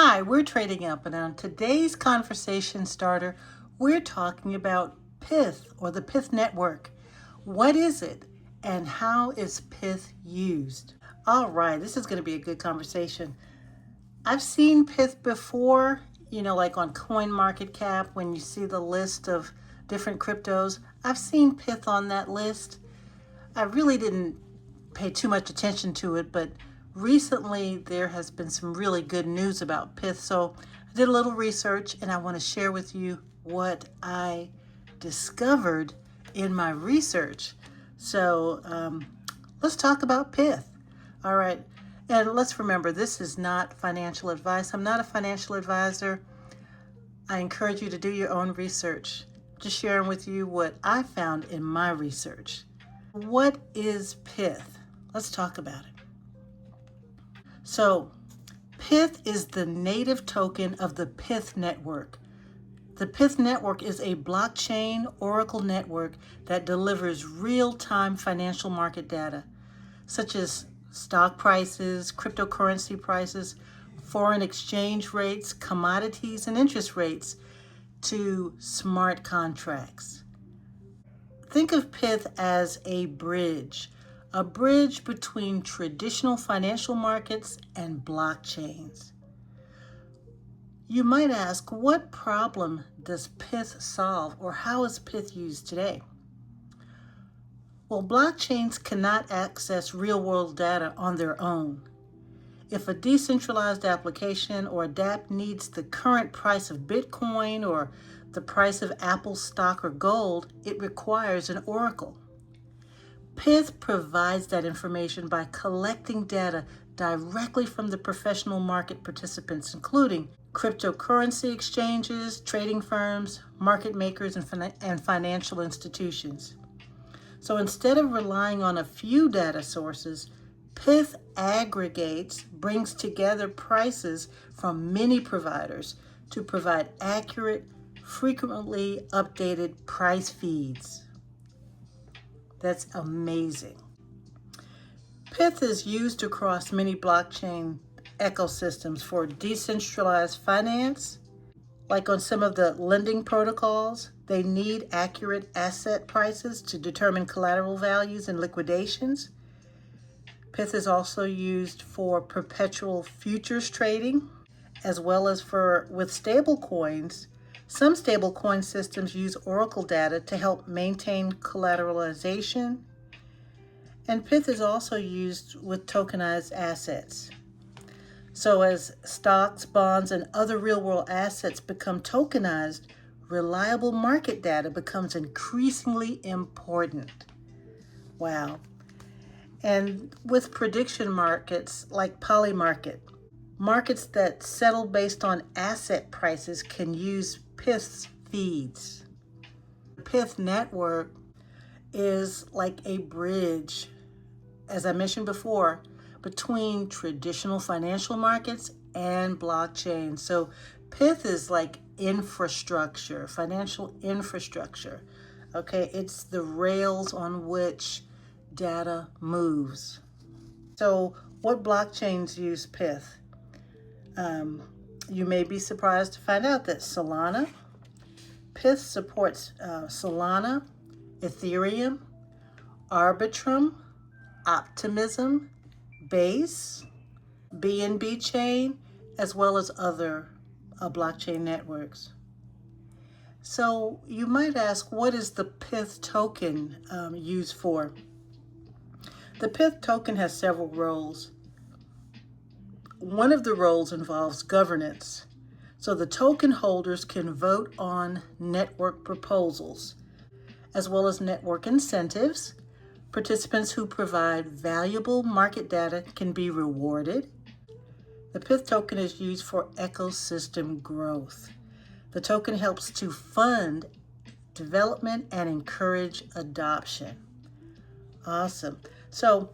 Hi, we're Trading Up, and on today's conversation starter, we're talking about PYTH or the PYTH network. What is it and how is PYTH used? All right, this is going to be a good conversation. I've seen PYTH before, like on CoinMarketCap when you see the list of different cryptos. I've seen PYTH on that list. I really didn't pay too much attention to it, but recently there has been some really good news about PYTH. So I did a little research and I want to share with you what I discovered in my research. So let's talk about PYTH. All right. And let's remember, this is not financial advice. I'm not a financial advisor. I encourage you to do your own research. Just sharing with you what I found in my research. What is PYTH? Let's talk about it. So, PYTH is the native token of the PYTH network. The PYTH network is a blockchain oracle network that delivers real-time financial market data, such as stock prices, cryptocurrency prices, foreign exchange rates, commodities, and interest rates to smart contracts. Think of PYTH as a bridge between traditional financial markets and blockchains. You might ask, what problem does PYTH solve, or how is PYTH used today? Well, blockchains cannot access real-world data on their own. If a decentralized application or dApp needs the current price of Bitcoin or the price of Apple stock or gold, it requires an oracle. PYTH provides that information by collecting data directly from the professional market participants, including cryptocurrency exchanges, trading firms, market makers, and financial institutions. So instead of relying on a few data sources, PYTH aggregates, brings together prices from many providers to provide accurate, frequently updated price feeds. That's amazing. PYTH is used across many blockchain ecosystems for decentralized finance. Like on some of the lending protocols, they need accurate asset prices to determine collateral values and liquidations. PYTH is also used for perpetual futures trading, as well as with stable coins. Some stablecoin systems use Oracle data to help maintain collateralization. And PYTH is also used with tokenized assets. So as stocks, bonds, and other real-world assets become tokenized, reliable market data becomes increasingly important. Wow. And with prediction markets like Polymarket, markets that settle based on asset prices can use PYTH's feeds. The PYTH network is like a bridge, as I mentioned before, between traditional financial markets and blockchain. So PYTH is like infrastructure, financial infrastructure. Okay, it's the rails on which data moves. So what blockchains use PYTH? You may be surprised to find out that PYTH supports Solana, Ethereum, Arbitrum, Optimism, Base, BNB chain, as well as other blockchain networks. So you might ask, what is the PYTH token used for? The PYTH token has several roles. One of the roles involves governance. So the token holders can vote on network proposals, as well as network incentives. Participants who provide valuable market data can be rewarded. The PYTH token is used for ecosystem growth. The token helps to fund development and encourage adoption. Awesome. So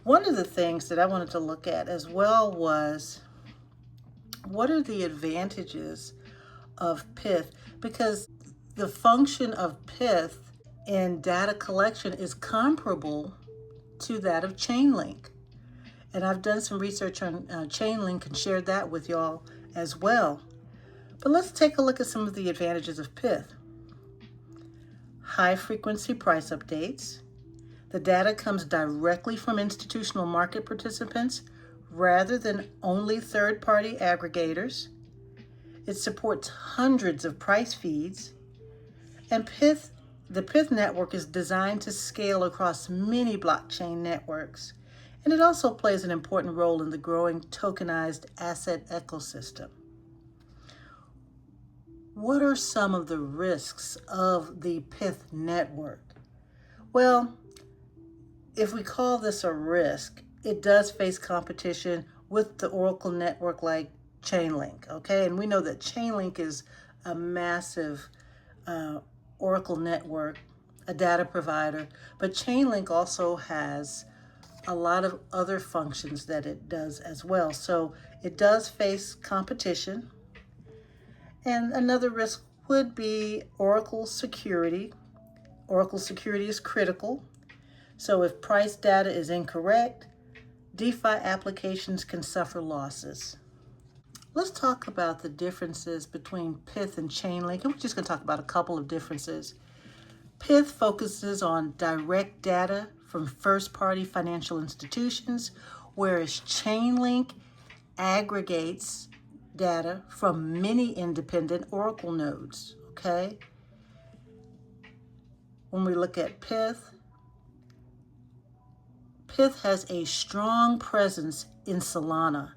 one of the things that I wanted to look at as well was, what are the advantages of PYTH? Because the function of PYTH in data collection is comparable to that of Chainlink. And I've done some research on Chainlink and shared that with y'all as well. But let's take a look at some of the advantages of PYTH. High frequency price updates. The data comes directly from institutional market participants rather than only third-party aggregators. It supports hundreds of price feeds. And the PYTH network is designed to scale across many blockchain networks. And it also plays an important role in the growing tokenized asset ecosystem. What are some of the risks of the PYTH network? Well, if we call this a risk, it does face competition with the Oracle network like Chainlink, okay? And we know that Chainlink is a massive Oracle network, a data provider, but Chainlink also has a lot of other functions that it does as well. So it does face competition. And another risk would be Oracle security. Oracle security is critical. So if price data is incorrect, DeFi applications can suffer losses. Let's talk about the differences between PYTH and Chainlink. And we're just going to talk about a couple of differences. PYTH focuses on direct data from first-party financial institutions, whereas Chainlink aggregates data from many independent Oracle nodes, okay? When we look at PYTH, PYTH has a strong presence in Solana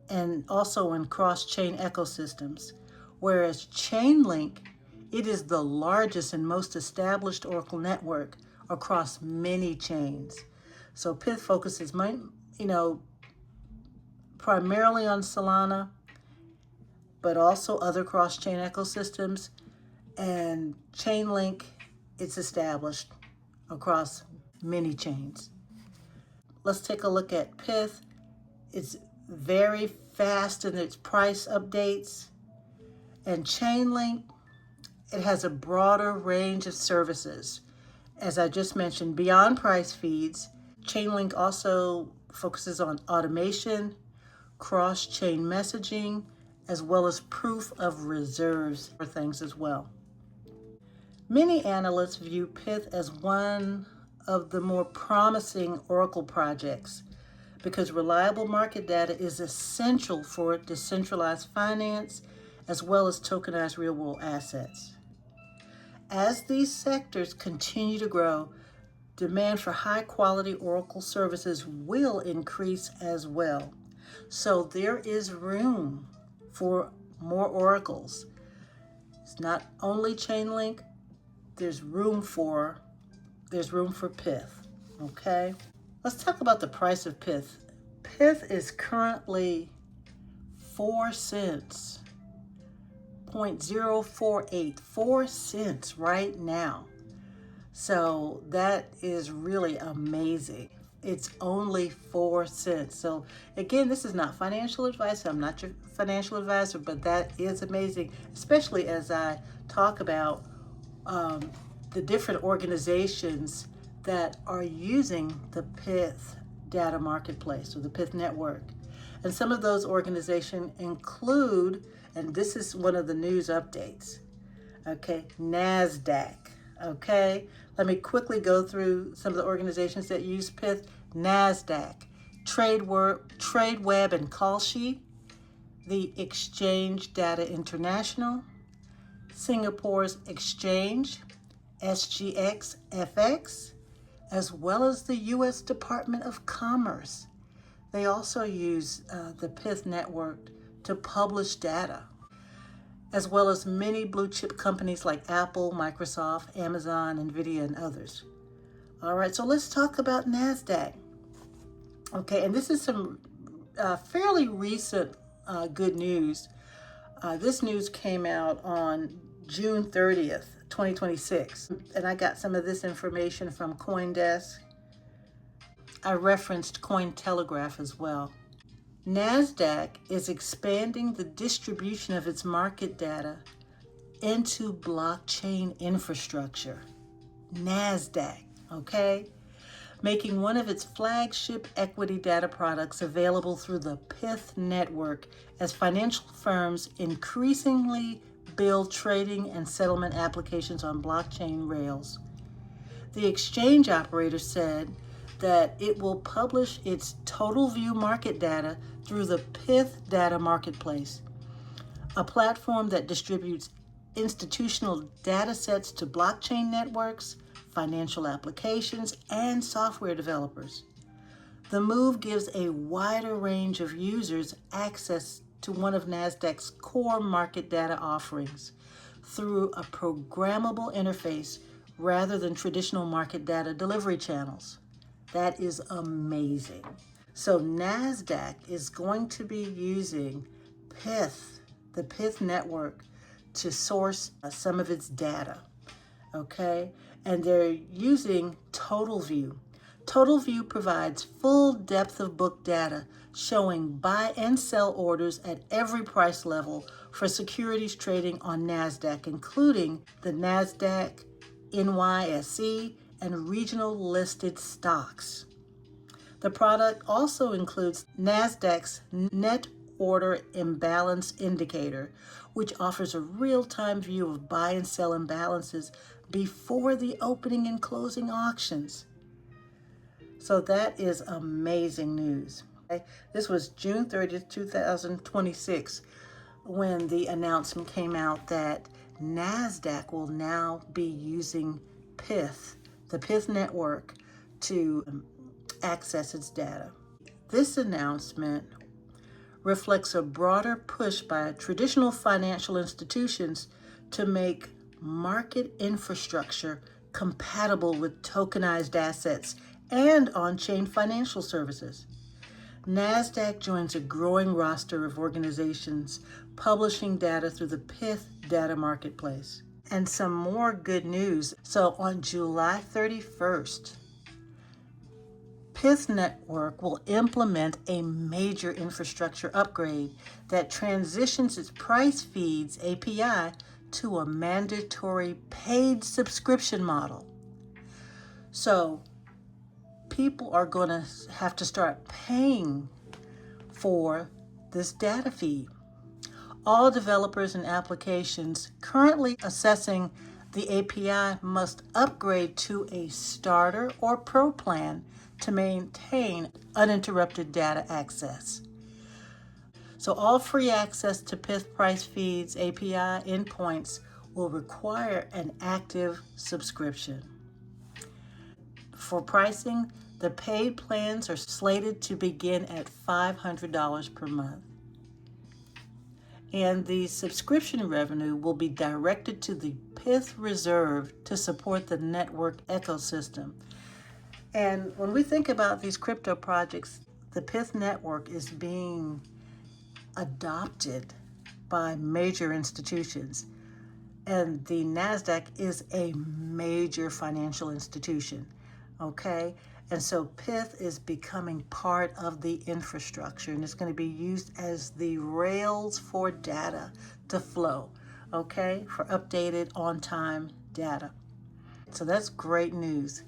and also in cross-chain ecosystems, whereas Chainlink, it is the largest and most established Oracle network across many chains. So PYTH focuses, primarily on Solana, but also other cross-chain ecosystems. And Chainlink, it's established across many chains. Let's take a look at PYTH. It's very fast in its price updates. And Chainlink, it has a broader range of services. As I just mentioned, beyond price feeds, Chainlink also focuses on automation, cross-chain messaging, as well as proof of reserves for things as well. Many analysts view PYTH as one of the more promising Oracle projects because reliable market data is essential for decentralized finance as well as tokenized real-world assets. As these sectors continue to grow, demand for high-quality Oracle services will increase as well. So there is room for more Oracles. It's not only Chainlink, there's room for PYTH, okay? Let's talk about the price of PYTH. PYTH is currently 4 cents, 0.048, 4 cents right now. So that is really amazing. It's only 4 cents. So again, this is not financial advice. I'm not your financial advisor, but that is amazing, especially as I talk about the different organizations that are using the PYTH data marketplace or the PYTH network. And some of those organizations include, and this is one of the news updates, okay, NASDAQ, okay? Let me quickly go through some of the organizations that use PYTH. NASDAQ, TradeWeb and Kalshi, the Exchange Data International, Singapore's Exchange, SGX FX, as well as the U.S. Department of Commerce. They also use the PYTH network to publish data, as well as many blue chip companies like Apple, Microsoft, Amazon, NVIDIA, and others. All right, so let's talk about NASDAQ. Okay, and this is some fairly recent good news. This news came out on June 30th, 2026. And I got some of this information from CoinDesk. I referenced Cointelegraph as well. NASDAQ is expanding the distribution of its market data into blockchain infrastructure. NASDAQ, okay? making one of its flagship equity data products available through the PYTH network as financial firms increasingly build trading and settlement applications on blockchain rails. The exchange operator said that it will publish its total view market data through the PYTH data marketplace, a platform that distributes institutional data sets to blockchain networks, financial applications, and software developers. The move gives a wider range of users access to one of NASDAQ's core market data offerings through a programmable interface rather than traditional market data delivery channels. That is amazing. So NASDAQ is going to be using PYTH, the PYTH network, to source some of its data, okay? And they're using TotalView. TotalView provides full depth of book data showing buy and sell orders at every price level for securities trading on NASDAQ, including the NASDAQ, NYSE, and regional listed stocks. The product also includes NASDAQ's Net Order Imbalance Indicator, which offers a real-time view of buy and sell imbalances before the opening and closing auctions. So that is amazing news. This was June 30th, 2026, when the announcement came out that NASDAQ will now be using PYTH, the PYTH network, to access its data. This announcement reflects a broader push by traditional financial institutions to make market infrastructure compatible with tokenized assets and on-chain financial services. NASDAQ joins a growing roster of organizations publishing data through the PYTH data marketplace. And some more good news. So on July 31st, PYTH Network will implement a major infrastructure upgrade that transitions its price feeds API to a mandatory paid subscription model. So people are going to have to start paying for this data feed. All developers and applications currently accessing the API must upgrade to a starter or pro plan to maintain uninterrupted data access. So all free access to PYTH price feeds API endpoints will require an active subscription. For pricing, the paid plans are slated to begin at $500 per month. And the subscription revenue will be directed to the PYTH Reserve to support the network ecosystem. And when we think about these crypto projects, the PYTH network is being adopted by major institutions. And the NASDAQ is a major financial institution, okay? And so PYTH is becoming part of the infrastructure, and it's going to be used as the rails for data to flow, okay, for updated on-time data. So that's great news.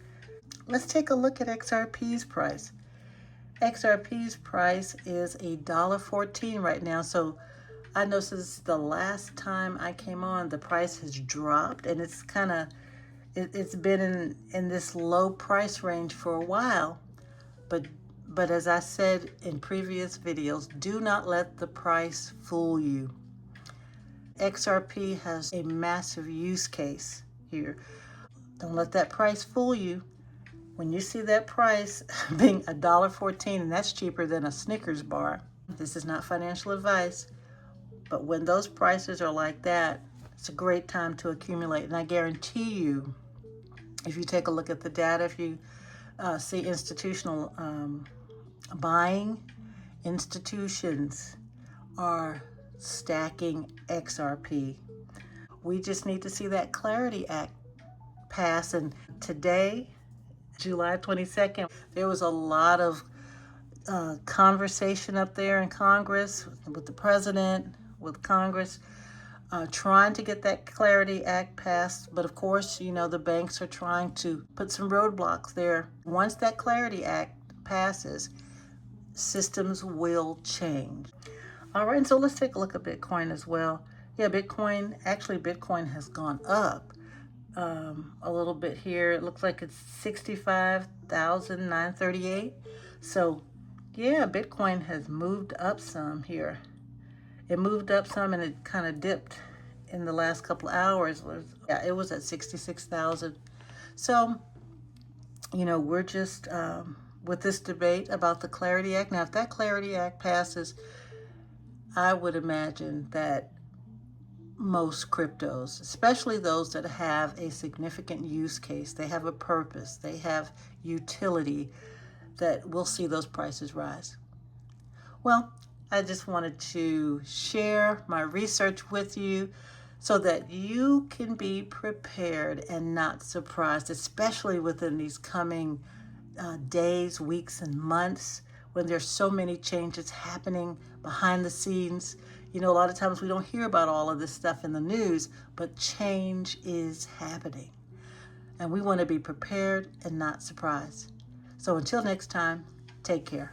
Let's take a look at XRP's price. XRP's price is $1.14 right now. So I know since the last time I came on, the price has dropped, and it's kind of it's been in this low price range for a while, but as I said in previous videos, do not let the price fool you. XRP has a massive use case here. Don't let that price fool you. When you see that price being $1.14, and that's cheaper than a Snickers bar, this is not financial advice, but when those prices are like that, it's a great time to accumulate. And I guarantee you, if you take a look at the data, if you see institutional buying, institutions are stacking XRP. We just need to see that Clarity Act pass. And today, July 22nd, there was a lot of conversation up there in Congress with the president, with Congress, trying to get that Clarity Act passed. But of course, you know, the banks are trying to put some roadblocks there. Once that Clarity Act passes, systems will change. All right, and so let's take a look at Bitcoin as well. Yeah, Bitcoin has gone up a little bit here. It looks like it's 65,938. So yeah, Bitcoin has moved up some here. It moved up some and it kind of dipped in the last couple of hours. Yeah, it was at 66,000. So, you know, we're just with this debate about the Clarity Act. Now, if that Clarity Act passes, I would imagine that most cryptos, especially those that have a significant use case, they have a purpose, they have utility, that we'll see those prices rise. Well, I just wanted to share my research with you so that you can be prepared and not surprised, especially within these coming days, weeks, and months when there's so many changes happening behind the scenes. You know, a lot of times we don't hear about all of this stuff in the news, but change is happening. And we want to be prepared and not surprised. So until next time, take care.